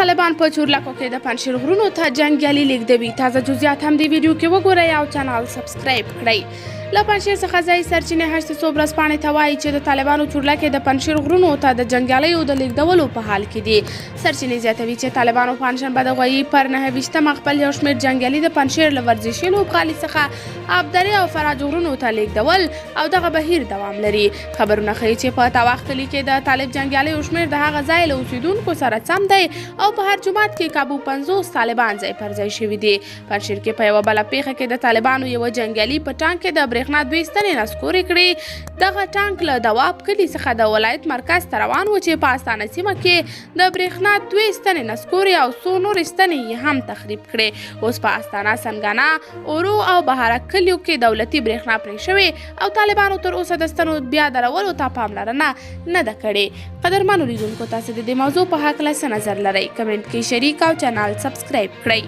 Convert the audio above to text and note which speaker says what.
Speaker 1: طالبان په چورلکو کې د پنجشیر غرونو ته جنګیالي لیږدوي. تازه جزئیات هم د ویډیو کې وګورئ او چینل سبسکرایب کړئ. له پنجشیر څخه ځایي سرچینې 800 ورځپاڼې ته وایي چې د طالبانو چورلکې د پنجشیر غرونو ته د جنګیالیو د لیږدولو په حال کې دي. سرچینې زیاتوي چې طالبانو پنجشنبه د غویي پر 9 خپل یو شمېر جنګیالي د پنجشیر له ورزشي لوبغالي څخه ابدري او فرج غرونو ته لیږدول او دغه بهیر دوام لري. خبرونه ښیي چې په تاوخ کلي کې د طالب جنګیالیو شمېر د هغه ځای له اوسیدونکو سره سم دی او په هر جومات کې کابو 50 طالبان ځای پر ځای شوي دي. پنجشیر کې په یوه بله پیښه کې د طالبانو یوه جنګیالي په ټانک کې د برېښنا 2 ستنې نسکورې کړې. دغه ټانک له دواب کلي څخه د ولایت مرکز ته روان و چې په استانه سیمه کې د برېښنا 2 ستنې نسکورې او څو نورې ستنې یې هم تخریب کړې. اوس په استانه، سنګانه، اورو او بهارک کلیو کې دولتي برېښنا پرې شوې او طالبانو تر اوسه د ستنو بیا درولو ته پاملرنه نه ده کړې. قدرمنو لیدونکو، تاسو د دې موضوع په هکله څه نظر لرئ؟ کمنټ کې شریک او چینل سبسکرایب کړئ.